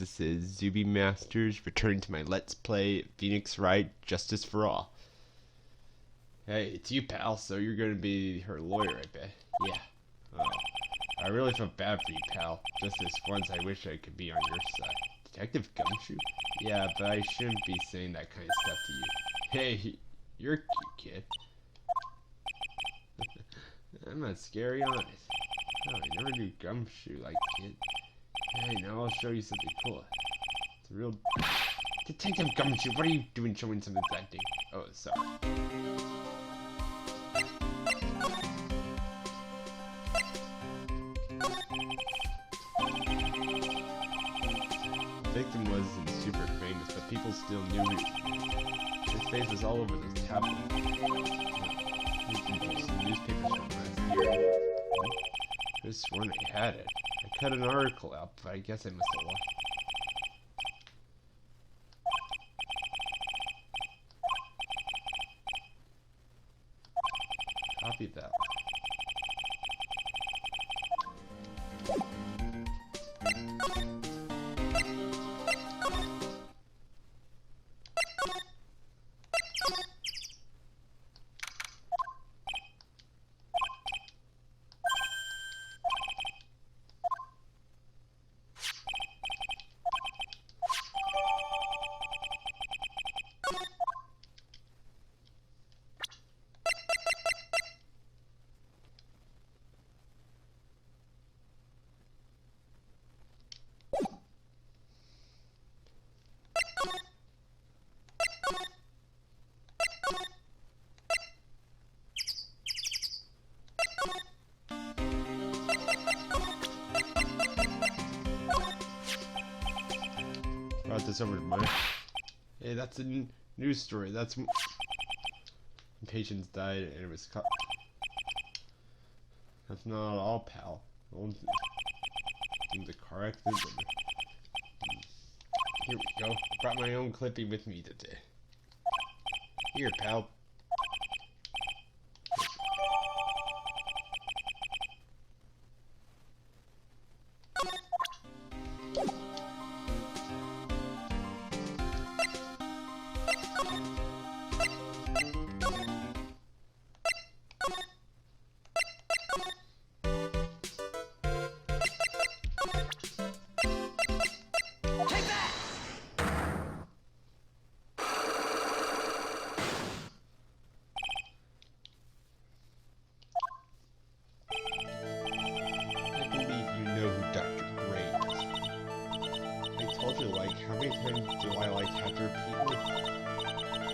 this is Zuby Masters, returning to my Let's Play Phoenix Wright Justice for All. Hey, it's you, pal, so you're gonna be her lawyer, I bet. Yeah. Oh, I really feel bad for you, pal. Just this once, I wish I could be on your side. Detective Gumshoe? Yeah, but I shouldn't be saying that kind of stuff to you. Hey, you're a cute kid. I'm not scary, honest. Oh, I never knew Gumshoe like kid. Hey, now I'll show you something cool. It's a real... Detective Gumshoe, what are you doing showing something that thing? Oh, sorry. The victim wasn't super famous, but people still knew him. His face was all over the tabloid. Newspapers from last year. I just sworn I had it. I cut an article out, but I guess I must have lost. Copy that. Brought this over to mine. Hey, that's a news story. That's patients died and it was cut. That's not all, pal. The car accident. Here we go. I brought my own clipping with me today. Here, pal. Like, how many times do I, like, have to repeat this?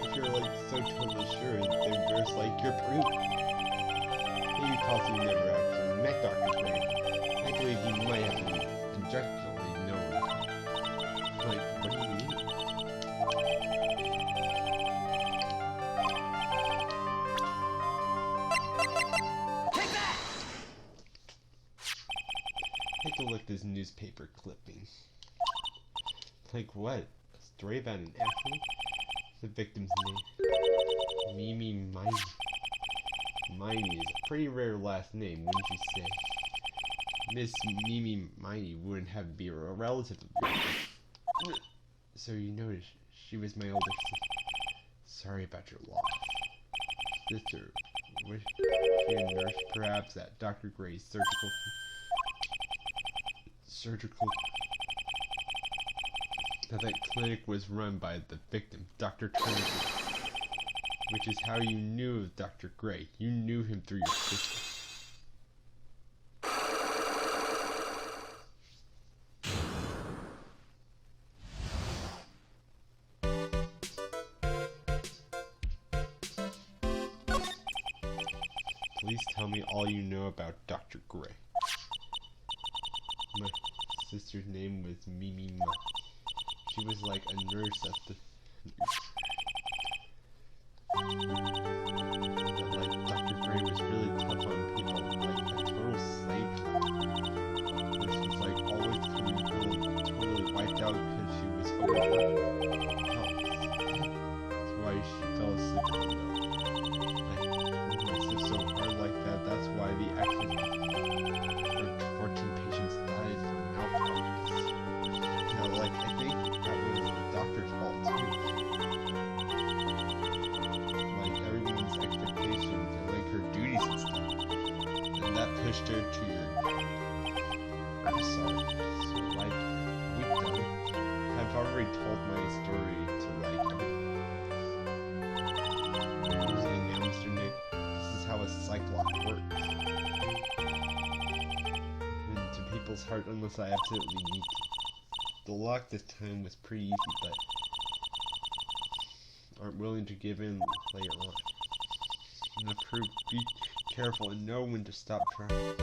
If you're, like, so totally sure, then there's, like, your proof. Maybe because you never actually met Dr. Gray. I believe you might have conjecturally known. Like, what do you mean? Take that! Take a look at this newspaper clipping. Like what? A story about an athlete? The victim's name. Mimi Miney. Miney is a pretty rare last name, wouldn't you say? Miss Mimi Miney wouldn't have been a relative of yours. So you noticed she was my older sister. Sorry about your loss. Sister, was she a nurse perhaps at Dr. Gray's surgical that clinic was run by the victim, Dr. Trinity, which is how you knew of Dr. Gray. You knew him through your sister. Please tell me all you know about Dr. Gray. My sister's name was Mimi Ma. She was like a nurse at the... Like, Dr. Gray was really tough on people, like a total slave. This was like always coming home totally wiped out because she was overworked. That's why she fell asleep. Like, when I sleep so hard like that, that's why the accident. 14 patients died from malpractice. You know, like pushed her to your... I'm sorry. So, like, we've done. I've already told my story to, like, and now, Mr. Nick, this is how a cyclock works. Into people's heart unless I absolutely need to. The lock this time was pretty easy, but aren't willing to give in later on. And the crew, be careful and know when to stop trying.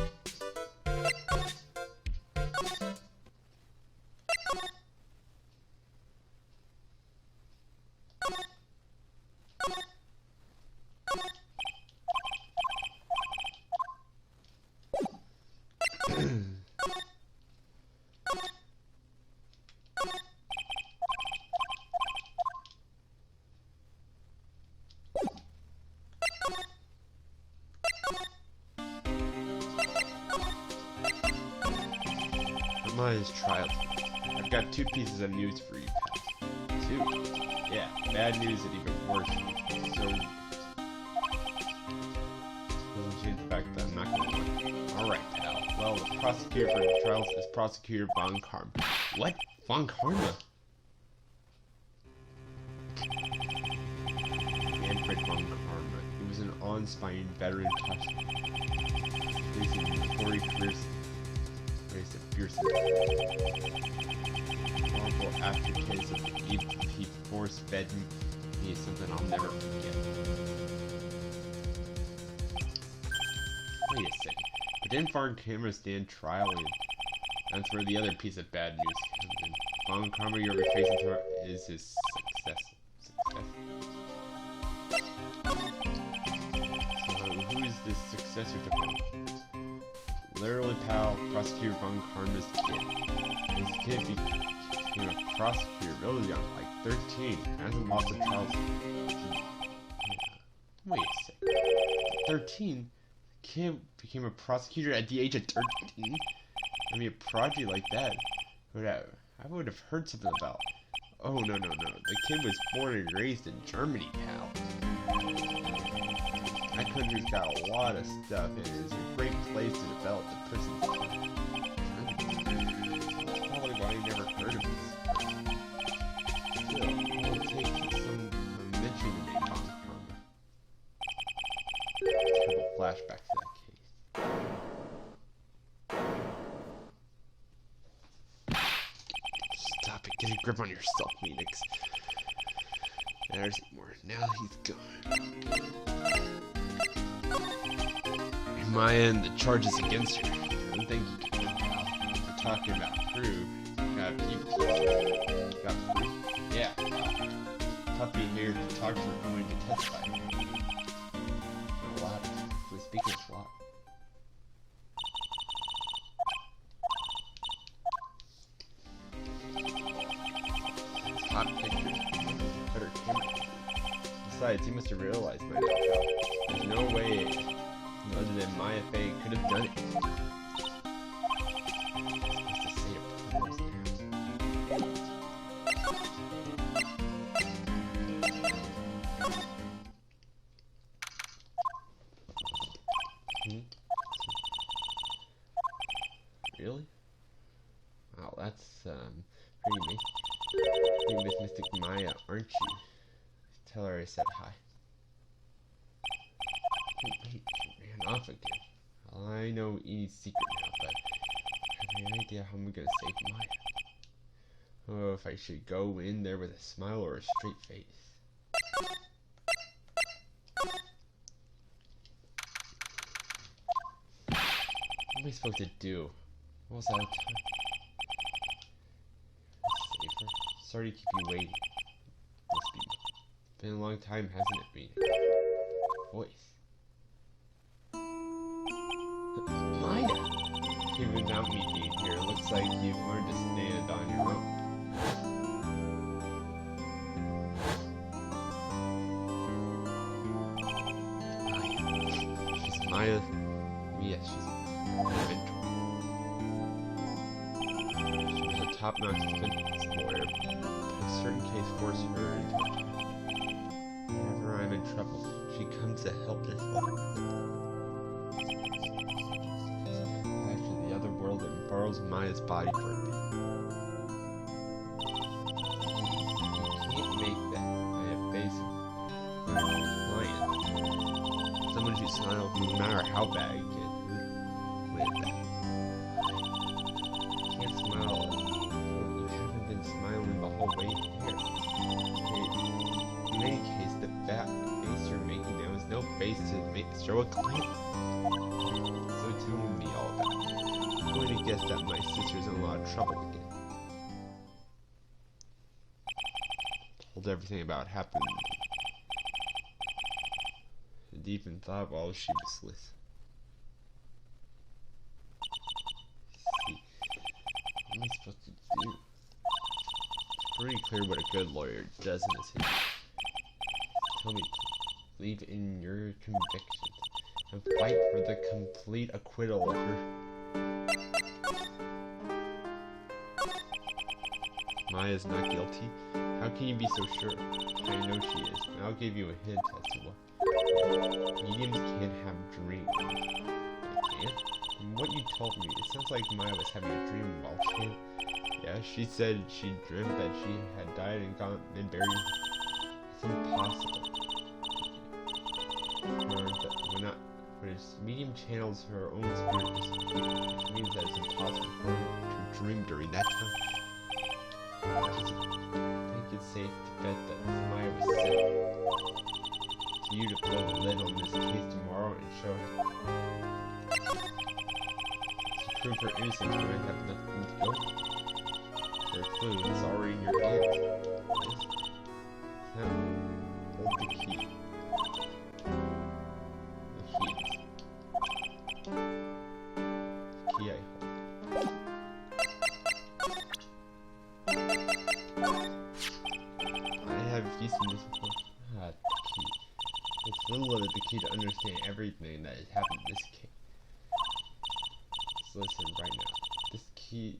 His trial. I've got 2 pieces of news for you, pal. 2? Yeah, bad news and even worse. So, doesn't change the fact that I'm not gonna win. Alright, pal. Well, the prosecutor for the trials is Prosecutor Von Karma. What? Von Karma? Manfred Von Karma. He was an awe-inspiring veteran prosecutor. He's in 40 careers. Horrible aftertaste of the he force-fed me is something I'll never forget. Wait a second. But didn't Von Karma stand trial in? That's where the other piece of bad news comes in. Von Karma you'll be facing tomorrow is his success. So who is this successor to Von? Literally, pal, Prosecutor Von Karma's kid. This kid became a prosecutor really young, like 13. Hasn't lost a trial. Wait a second. 13? The kid became a prosecutor at the age of 13? I mean, a prodigy like that, I would have heard something about. Oh, no. The kid was born and raised in Germany, pal. That country's got a lot of stuff, and it's a great place to develop the person's life. That's probably why I never heard of this. Still, all it takes is some mention to make Von Karma. Terrible flashback to that case. Stop it, get a grip on yourself, Phoenix. There's more. Now he's gone. In my end, the charges against her. I don't think you can pal. We're talking about proof. Got proof? Yeah, pal. Puppy here to talk to her going to testify. A lot. We're speaking a lot. Hot pictures. Better camera. Besides, he must have realized by now, pal. There's no way other than Maya Fey could have done it. Supposed to say it pros now. Really? Wow, that's pretty neat. You Miss Mystic Maya, aren't you? Tell her I said hi. Wait, she ran off again. Well, I know Edie's secret now, but I have no idea how I'm gonna save Maya. Oh, if I should go in there with a smile or a straight face. What am I supposed to do? Almost out of time. Save her? Sorry to keep you waiting. Must be. Been a long time, hasn't it been? Voice. Maya! Even without me being here, it looks like you've learned to stand on your own. Maya. She's Maya. Yes, she's my mentor. She was a top-notch defense lawyer, but a certain case forced her into it. Whenever I'm in trouble, she comes to help us all. borrows Maya's body for a bit. You can't make that by a face of lion. Someone should smile no matter how bad it gets. With that. You can't smile. You haven't been smiling the whole way here. In any case, the fat face you're making now is no face to show a glance. So tell me all about it. I'm going to guess that my sister's in a lot of trouble again. Told everything about what happened. And even thought while she was listening. See, what am I supposed to do? It's pretty clear what a good lawyer does in this case. Tell me, believe in your convictions and fight for the complete acquittal of her. Maya's not guilty? How can you be so sure? I know she is, and I'll give you a hint as to what. Mediums can't have dreams. They can't? From what you told me, it sounds like Maya was having a dream while she... Yeah, she said she dreamt that she had died and gone and buried. It's impossible. When a medium channels her own spirit, which means that it's impossible for her to dream during that time. I think it's safe to bet that Maya was sick. To you to blow the lid on this case tomorrow and show her. To prove her innocence, you might have nothing to go. For a clue, it's already in your hands. Yes. Now, hold the key. The keys. The key I hold. I have used this before. Ah, the key. It's little of the key to understand everything that has happened in this case. So listen right now.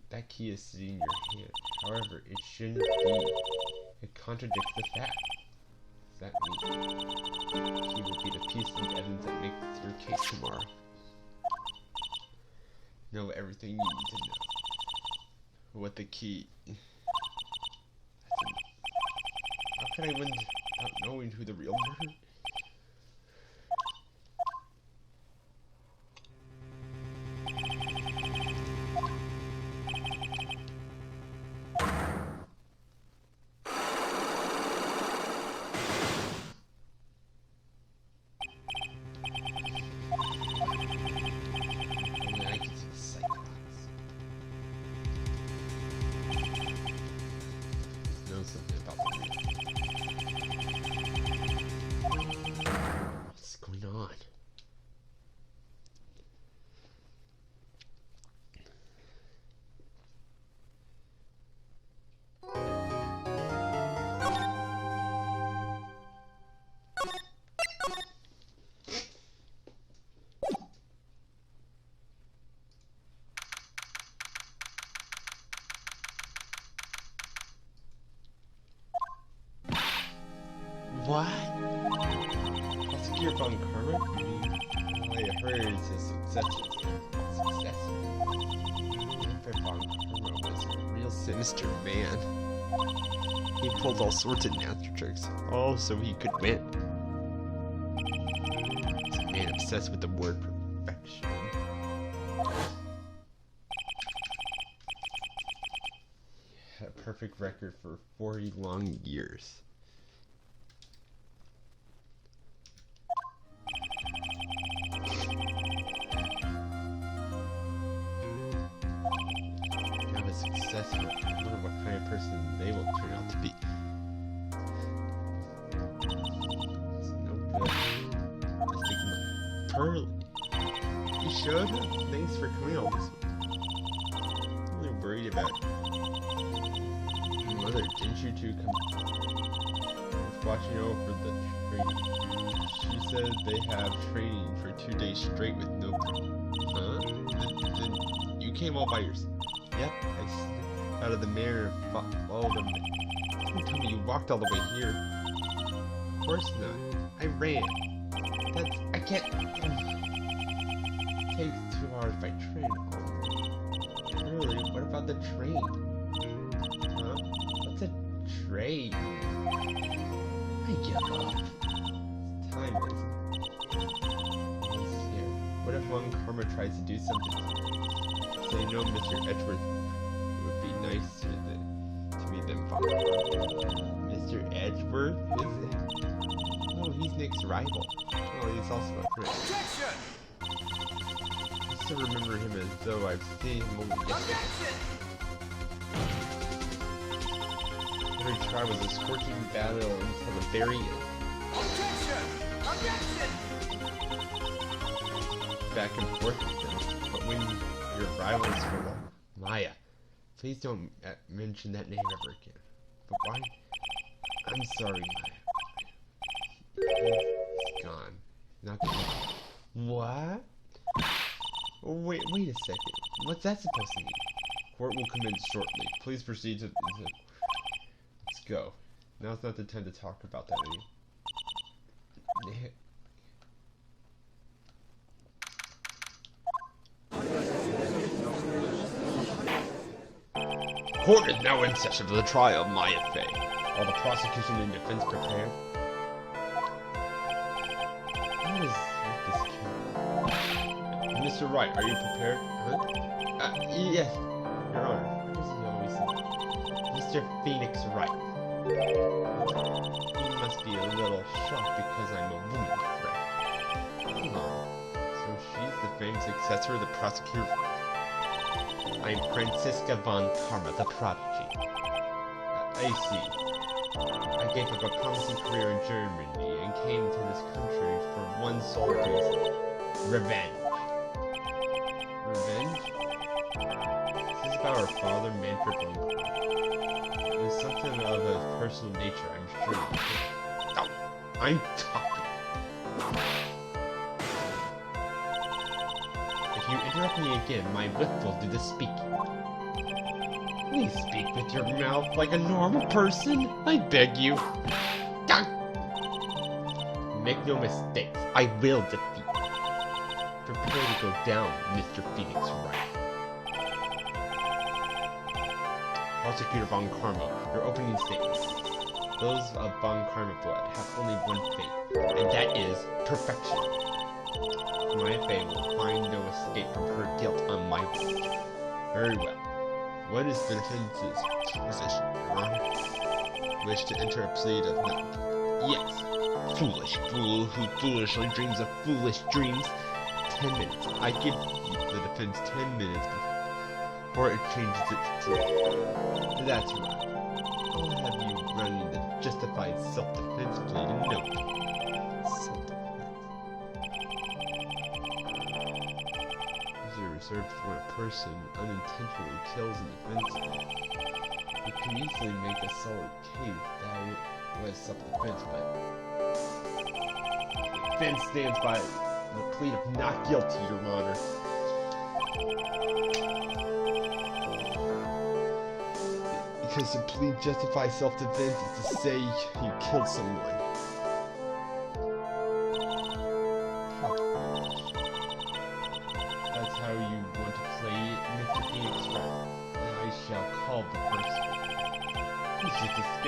That key is sitting in your hand. However, it shouldn't be. It contradicts the fact. Does that mean the key will be the piece of evidence that makes your case tomorrow? Know everything you need to know. What the key... How can I win without knowing who the real murderer? What? Prosecute von Karma? All I heard is his successor. Manfred von Karma was a real sinister man. He pulled all sorts of nasty tricks, all so he could win. He's a man obsessed with the word perfection. He had a perfect record for 40 long years. Successful. I wonder what kind of person they will turn out to be. It's no good. Pearly. You showed up? Thanks for coming all this way. I'm really worried about Mother, didn't you two come? I was watching over the training. She said they have training for 2 days straight with no problem. Huh? Then you came all by yourself. Yep, I slipped out of the mirror and followed him. Don't tell me you walked all the way here. Of course not. I ran. I can't... It takes 2 hours by train. I Really? What about the train? Huh? What's a train? I give up. It's time is. He's here. What if one Karma tries to do something? Say no, Mr. Edgeworth would be nice to me than Father. Mr. Edgeworth, is it? Oh, he's Nick's rival. Oh, he's also a friend. Objection! I still remember him as though I've seen him only yesterday. Every try was a scorching battle until the very end. Objection! Objection! Back and forth with them. But when your rivals were Maya, please don't mention that name ever again. But why? I'm sorry, Maya. He's gone. Not gone. What? Wait a second. What's that supposed to mean? Court will commence shortly. Please proceed to... Let's go. Now's not the time to talk about that anymore. Court is now in session for the trial of Maya Fey. Are the prosecution and defense prepared? What is this kid? Mr. Wright, are you prepared? Huh? Yes, Your Honor. What does he always say? Mr. Phoenix Wright. He must be a little shocked because I'm a woman, correct? Come on. So she's the famed successor of the prosecutor. I'm Franziska von Karma, the prodigy. I see. I gave up a promising career in Germany and came to this country for one sole reason. Revenge. Revenge? This is about our father, Manfred von Karma. It's something of a personal nature, I'm sure. Oh, I'm talking. If you interrupt me again, my whip will do the speaking. Please speak with your mouth like a normal person, I beg you. Make no mistakes, I will defeat you. Prepare to go down, Mr. Phoenix Wright. Prosecutor von Karma, your opening statement. Those of von Karma blood have only one fate, and that is perfection. My fate will find no escape from her guilt on my watch. Very well. What is the defense's position, Your Honor? Wish to enter a plea of not... Yes. Foolish fool who foolishly dreams of foolish dreams. 10 minutes. I give the defense 10 minutes before it changes its plea. That's right. I'll have you running the justified self-defense plea in no time. Reserved for when a person unintentionally kills an offense. You can easily make a solid case that it was self-defense, but the defense stands by the plea of not guilty, Your Honor. Because to plead justified self-defense is to say you killed someone.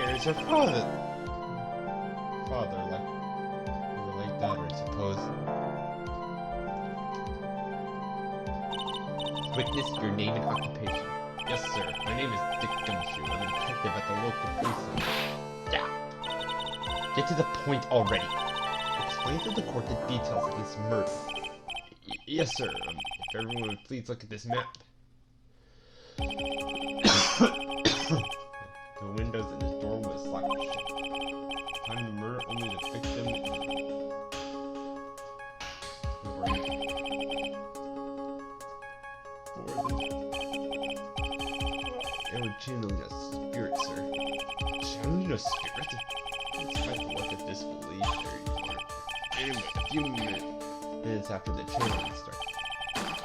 It's her father. Like your late daughter, I suppose. Witness your name and occupation. Yes, sir. My name is Dick Gumshoe. I'm a detective at the local police station. Yeah. Get to the point already. Explain to the court the details of this murder. Yes, sir. If everyone would please look at this map. The windows in this door was locked shut. Time to murder only the victim. They were channeling a spirit, sir. Channeling a spirit? Let's try to look at this belief there, Your Honor. Anyway, a few minutes after the channeling started,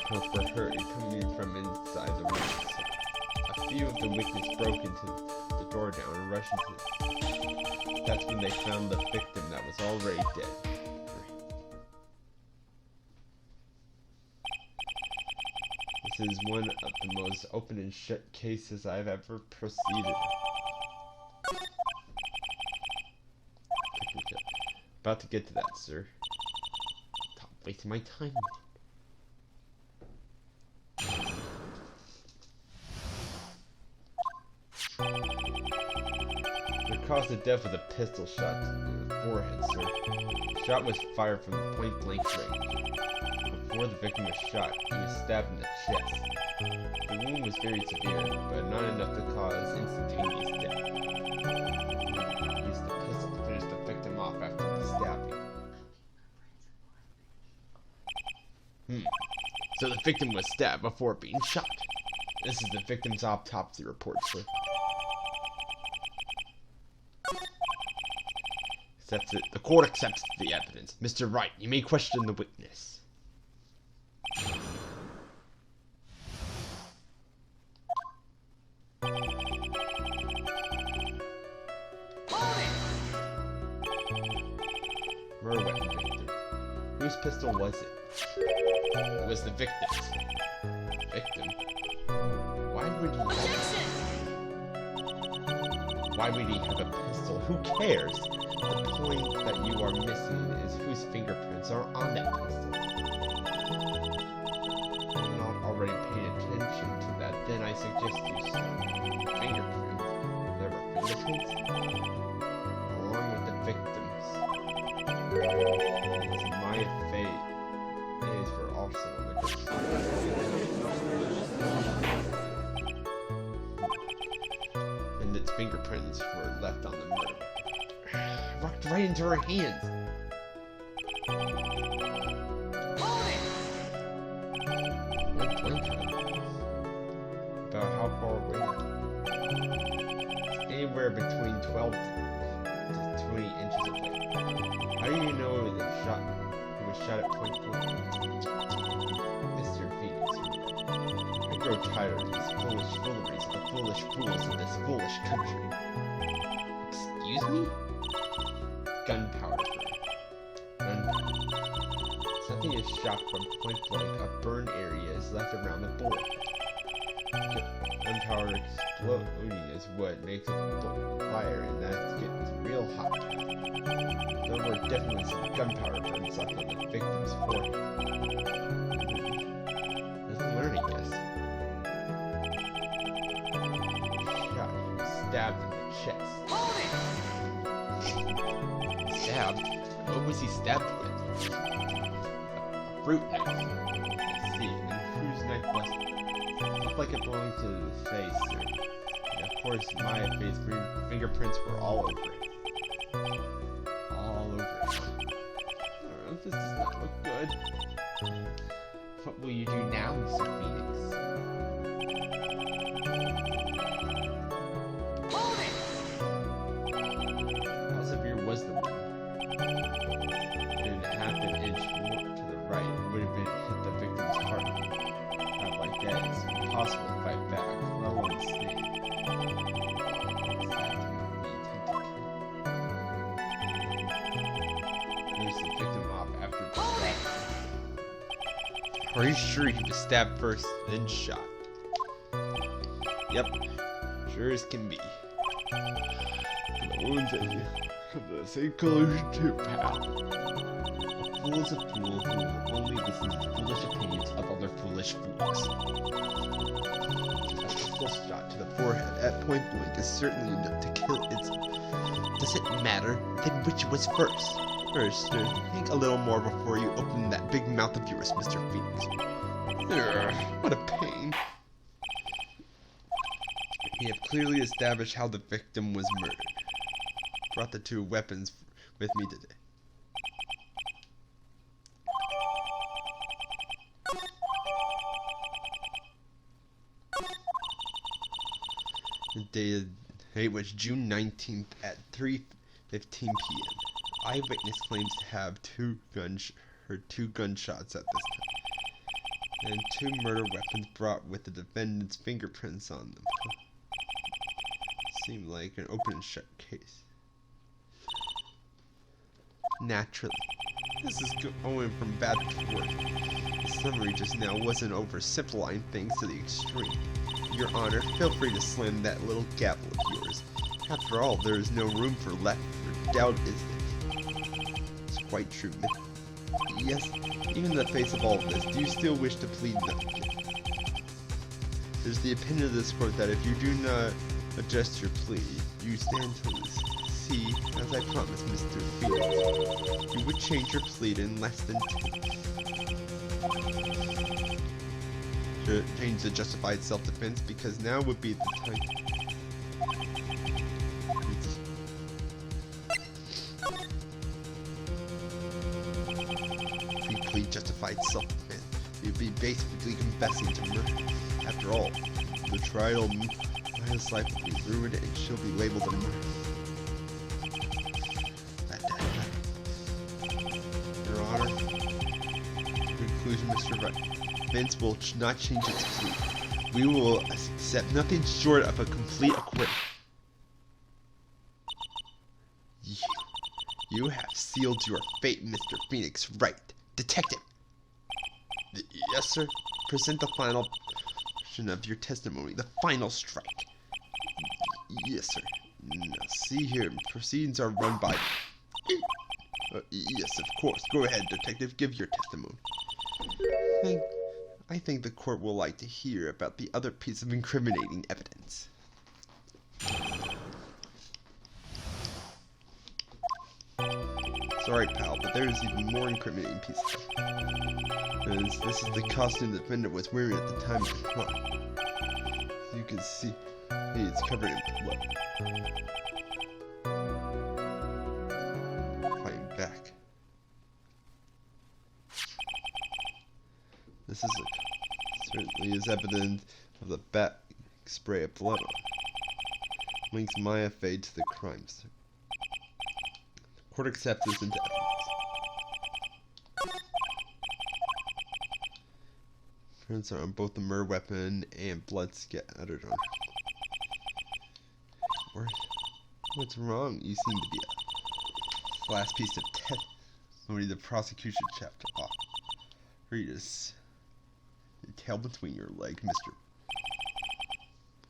calls were heard coming from inside the room. A few of the witnesses broke into the door down and rushed into it. That's when they found the victim that was already dead. This is one of the most open and shut cases I've ever proceeded. About to get to that, sir. Stop wasting my time. The cause of death was a pistol shot in the forehead, sir. The shot was fired from point blank range. Before the victim was shot, he was stabbed in the chest. The wound was very severe, but not enough to cause instantaneous death. He used the pistol to finish the victim off after the stabbing. So the victim was stabbed before being shot. This is the victim's autopsy report, sir. Accepts it. The court accepts the evidence. Mr. Wright, you may question the witness. Murder weapon victim. Whose pistol was it? It was the victim's. Victim? Why would he have a pistol? Who cares? The point that you are missing is whose fingerprints are on that pistol. If you're not already paying attention to that, then I suggest you start. Fingerprints? There were fingerprints? Along with the victims. It's my fate. It is for also the and its fingerprints were left on the murder. Rocked right into her hands. About how far away? Anywhere between 12 to 20 inches away. How do you know the shot? It was shot at point blank. Mr. Phoenix, I grow tired of these foolish fooleries of the foolish fools of this foolish country. Excuse me? Gunpowder. Gunpowder. Something is shot from point blank. A burn area is left around the bullet. Gunpowder exploding is what makes it fire, and that gets real hot. There were definitely some gunpowder burns left on the victim's forehead. Let's learn, I guess. Shot. He was stabbed in the chest. Stabbed? What was he stabbed with? A fruit knife. I see. And whose knife was it? Looked like it belonged to the face, sir. And of course, my face fingerprints were all over it. All over it. This does not look good. What will you do now, Mr. Phoenix? How severe was the wound? And half an inch more to the right would have hit the victim's heart. Not like that, it's impossible to fight back, let alone stand. Moves the victim off after the stab. Are you sure he was stabbed first, then shot? Yep, sure as can be. And the wounds have the same color too, pal. A fool is a fool who will only listen to the foolish opinions of other foolish fools. A pistol shot to the forehead at point blank is certainly enough to kill its... Does it matter then which was first? First, sir, think a little more before you open that big mouth of yours, Mr. Phoenix. Urgh, what a pain. We have clearly established how the victim was murdered. Brought the two weapons with me today. The date was June 19th at 3:15 p.m. Eyewitness claims to have heard two gunshots at this time, and two murder weapons brought with the defendant's fingerprints on them. Seemed like an open and shut case. Naturally, This is going from bad to worse. The summary just now wasn't oversimplifying things to the extreme. Your Honor, feel free to slam that little gavel of yours. After all, there is no room for doubt, is there? It's quite true. Yes, even in the face of all of this, do you still wish to plead not guilty? There's the opinion of this court that if you do not adjust your plea, you stand to lose. See, as I promised Mr. Phoenix, you would change your plea in less than 2 to change the justified self-defense, because now would be the time. If you plead justified self-defense, you'd be basically confessing to murder. After all, the trial, Maya's life will be ruined and she'll be labeled a murderer. Your Honor, in conclusion, Mr. Wright, Vince will not change its plea. We will accept nothing short of a complete acquittal. You have sealed your fate, Mr. Phoenix Wright. Detective! Yes, sir. Present the final portion of your testimony, the final strike. Yes, sir. Now, see here, proceedings are run by... yes, of course. Go ahead, Detective. Give your testimony. I think the court will like to hear about the other piece of incriminating evidence. It's alright, pal, but there is even more incriminating pieces. This is the costume the defendant was wearing at the time of the crime. As you can see, it's covered in blood. Fighting back. This is certainly is evidence of the bat spray of blood on it. Links Maya Fade to the crimes. The court accepts this into evidence. Prints are on both the murder weapon and blood scattered on it. What's wrong? You seem to be a last piece of testimony the prosecution chapter off. Read this. Your tail between your legs, Mr.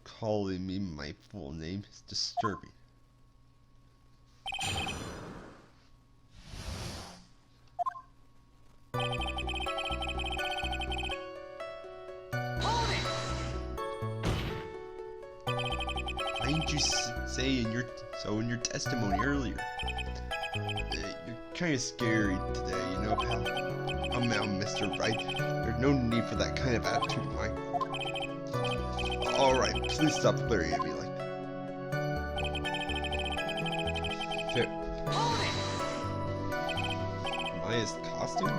Calling me my full name is disturbing. Why didn't you say in your testimony earlier? You're kind of scary today, you know, pal. Come out, Mr. Wright. There's no need for that kind of attitude in my court. Alright, please stop glaring at me like that. Maya's costume?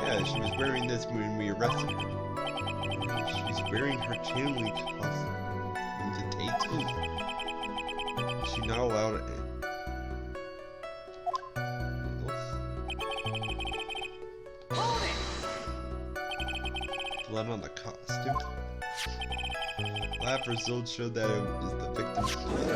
Yeah, she was wearing this when we arrested her. She's wearing her channeling costume into day 2. She's not allowed to. Blood on the costume. Lab results showed that it was the victim's blood.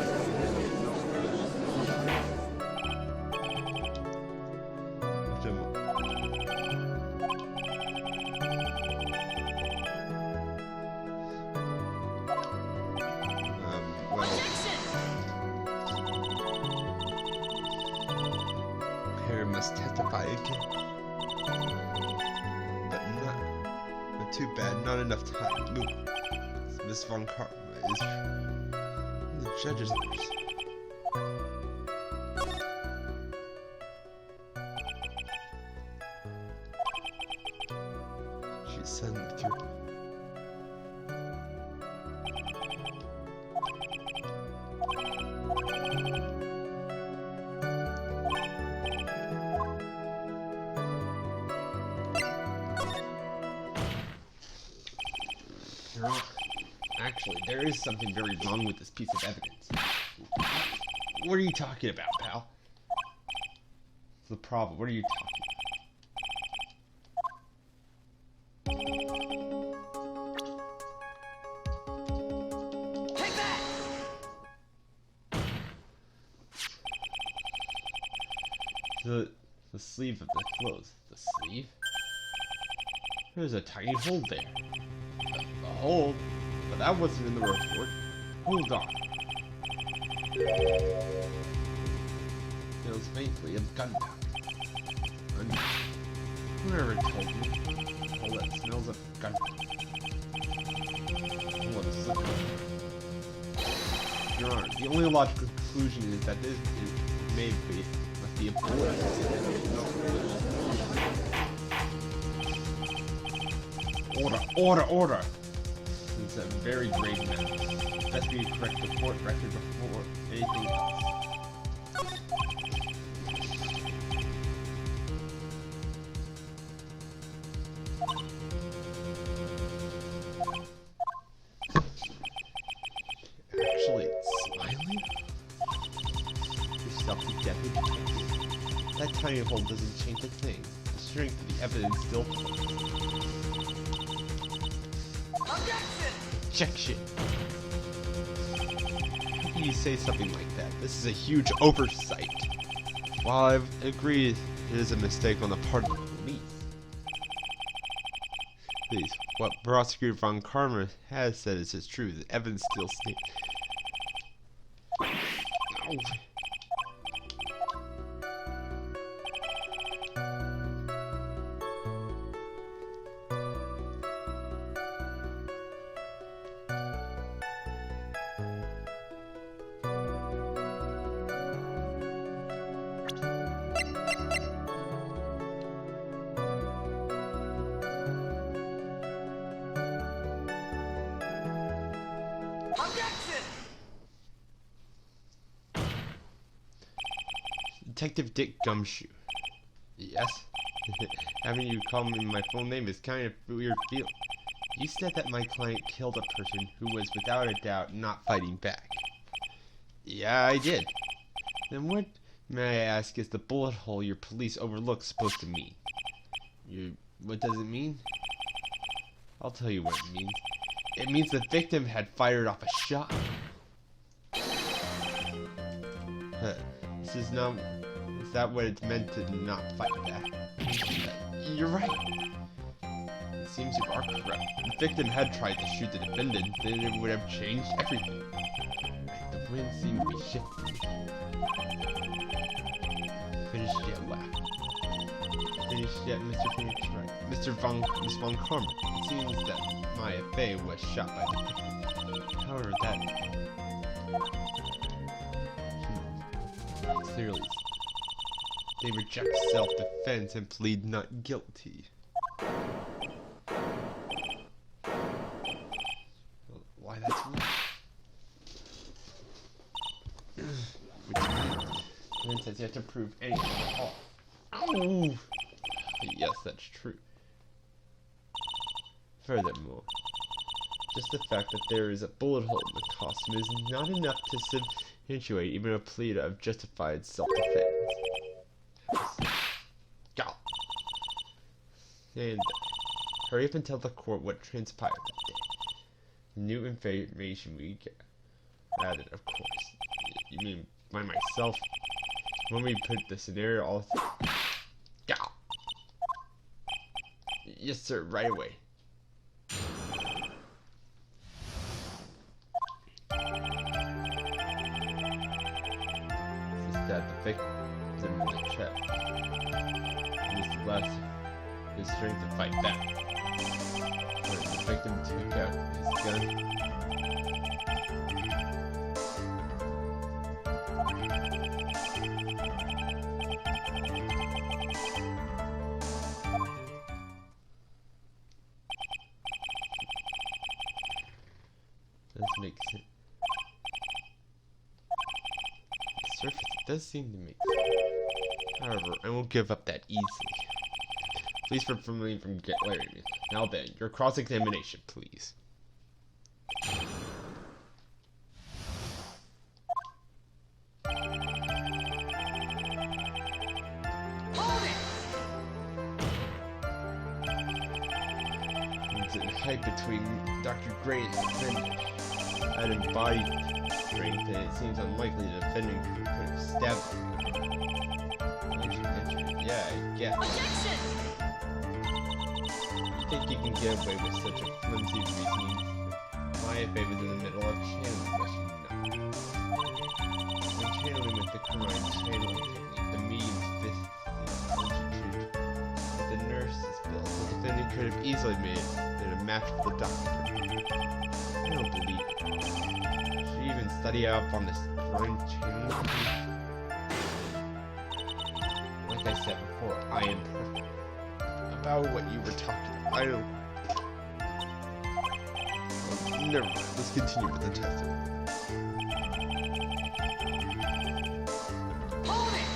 Harry must testify again. Too bad, not enough time. Move. Miss Von Karma is the judge's nurse. She's suddenly through. Actually, there is something very wrong with this piece of evidence. What are you talking about, pal? What's the problem? What are you talking Take that! about? The sleeve of the clothes. The sleeve? There's a tiny hole there. A hole? But that wasn't in the report. Hold on. Smells faintly of gunpowder. Whoever told me? All that smells of gunpowder. What's the Your Honor, the only logical conclusion is that this is made must be a bullet. Order! It's a very grave matter. Best we correct the court record before anything else. Actually, it's smiling? You're self-detected. That tiny hole doesn't change a thing. The strength of the evidence still holds. Objection! How can you say something like that? This is a huge oversight. While I agree it is a mistake on the part of the police. Please, what Prosecutor Von Karma has said is true. The evidence still stands. Ow. Detective Dick Gumshoe. Yes? Having you call me my full name is kind of weird feel. You said that my client killed a person who was without a doubt not fighting back. Yeah, I did. Then what, may I ask, is the bullet hole your police overlooked supposed to mean? What does it mean? I'll tell you what it means. It means the victim had fired off a shot. Is that what it's meant to not fight back? You're right. It seems you are correct. The victim had tried to shoot the defendant, then it would have changed everything. The wind seemed to be shifting. Finished yet left. Finished yet, Mr. Phoenix, right. Miss Von Karma. It seems that Maya Fey was shot by the victim. However, that clearly they reject self-defense and plead not guilty. Why, that's wrong. Which means evidence has yet to prove anything at all. Oh! Yes, that's true. Furthermore, just the fact that there is a bullet hole in the costume is not enough to substantiate even a plea of justified self-defense. Go. And hurry up and tell the court what transpired that day. New information we get. Added, of course. You mean by myself? When we put the scenario all... Go. Yes, sir, right away. That the victim in the chest used less his strength to fight back. When the victim took out his gun, does make sense. Surface, it does seem to make sense. However, I won't give up that easily. Please refrain from glaring at me. Now then, your cross-examination, please. It's a fight between Dr. Gray and the defendant. At embodied strength, and it seems unlikely the defendant could have stabbed him. injured. Yeah, I guess. Objection! You think you can get away with such a flimsy reasoning? My FA was in the middle of channeling mission. No. When channeling with the Karine channeling technique, the medium's fist is but the nurse's bill, the defendant could have easily made it a match for the doctor. I don't believe it. Should you even study up on this Karine channeling technique? Like I said before, I am perfect. About what you were talking about, I don't... Well, never mind, let's continue with the testing. Hold it!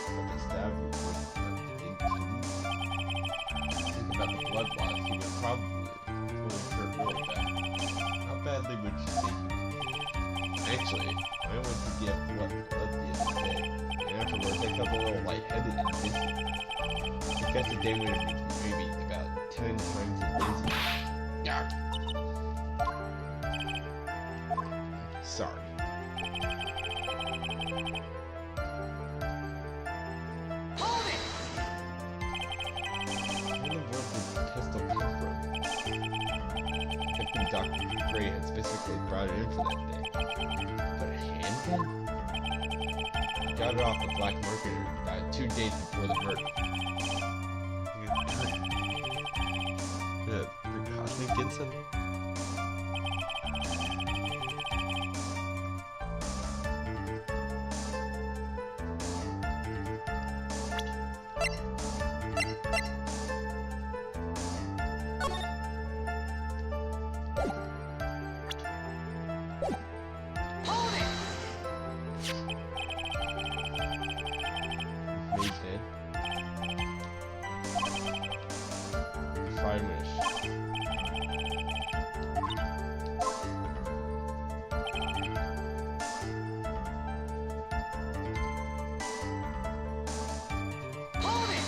But the stab was think about the blood loss, he would probably hurt really bad. How badly would you say he... Actually, I went to get blood the other day, and afterwards I felt a little lightheaded and dizzy. I guess the day would have reached maybe about 10 times as dizzy. Sorry. Hold it! Where in the world did the pistol come from? I think Dr. Gray had specifically brought it in for that day. But a handgun? He got it off the black market 2 days before the murder. The precaution against him? Hold it! He's dead. 5 minutes. Hold it!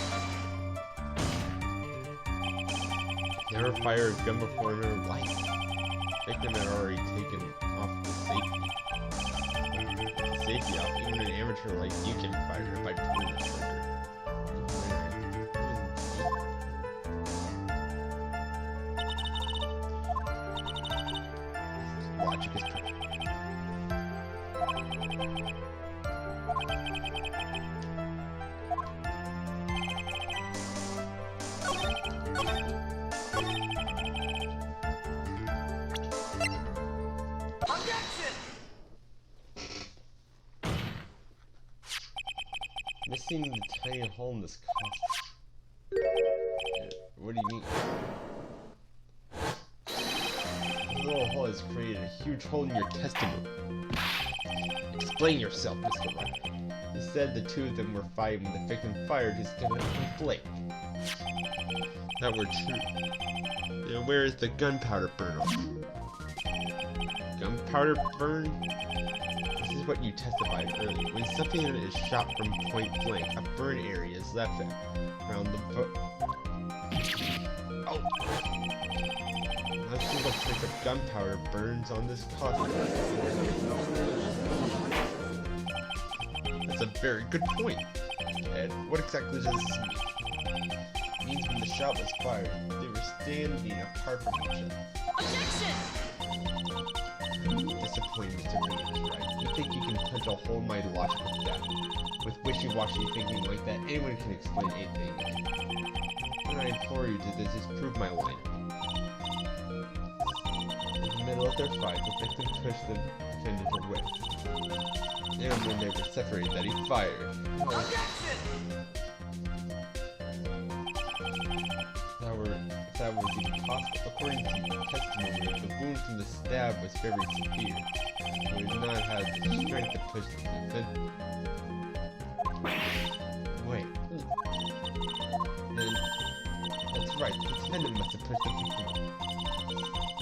Never fire a gun before in her life. Victim had already taken off the safety. The safety off, even an amateur like you can fire it by pulling the trigger. Logic is perfect. Objection! Missing the tiny hole in this cost. What do you mean? The little hole has created a huge hole in your testimony. Explain yourself, Mr. Wright. You said the two of them were fighting when the victim fired his gun at the blade. That were true. Then where is the gunpowder burn off? Gunpowder burn? This is what you testified earlier. When something is shot from point blank, a burn area is left around the Oh! Not a single trace of gunpowder burns on this coffin. That's a very good point, Ed. What exactly does this mean? It means when the shot was fired, they were standing apart from each other. Objection! Disappointing, Mr. Green, right? You think you can punch a hole in my logic with that? With wishy-washy thinking like that, anyone can explain anything. And I implore you to disprove my line. In the middle of their fight, the victim pushed the defendant away. And when they were separated, that he fired. Objection! If that was even possible, according to the testimony, the wound from the stab was very severe. He would not have the strength to push the defendant. Wait. Then, that's right, the defendant must have pushed the victim.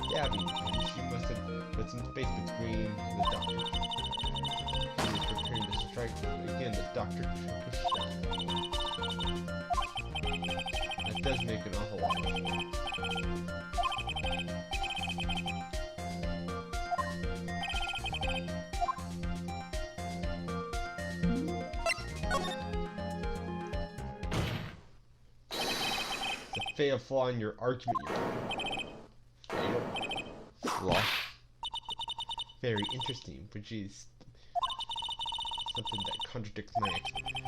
Stabbing him, she must have put some space between the doctor. He was preparing to strike him. Again, the doctor took a shot. That does make an awful lot of sense. fatal flaw in your argument. Fatal flaw. Very interesting, which is something that contradicts my explanation.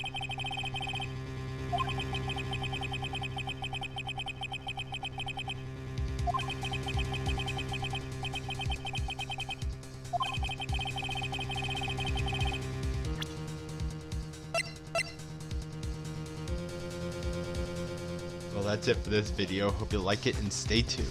Well, that's it for this video. Hope you like it and stay tuned.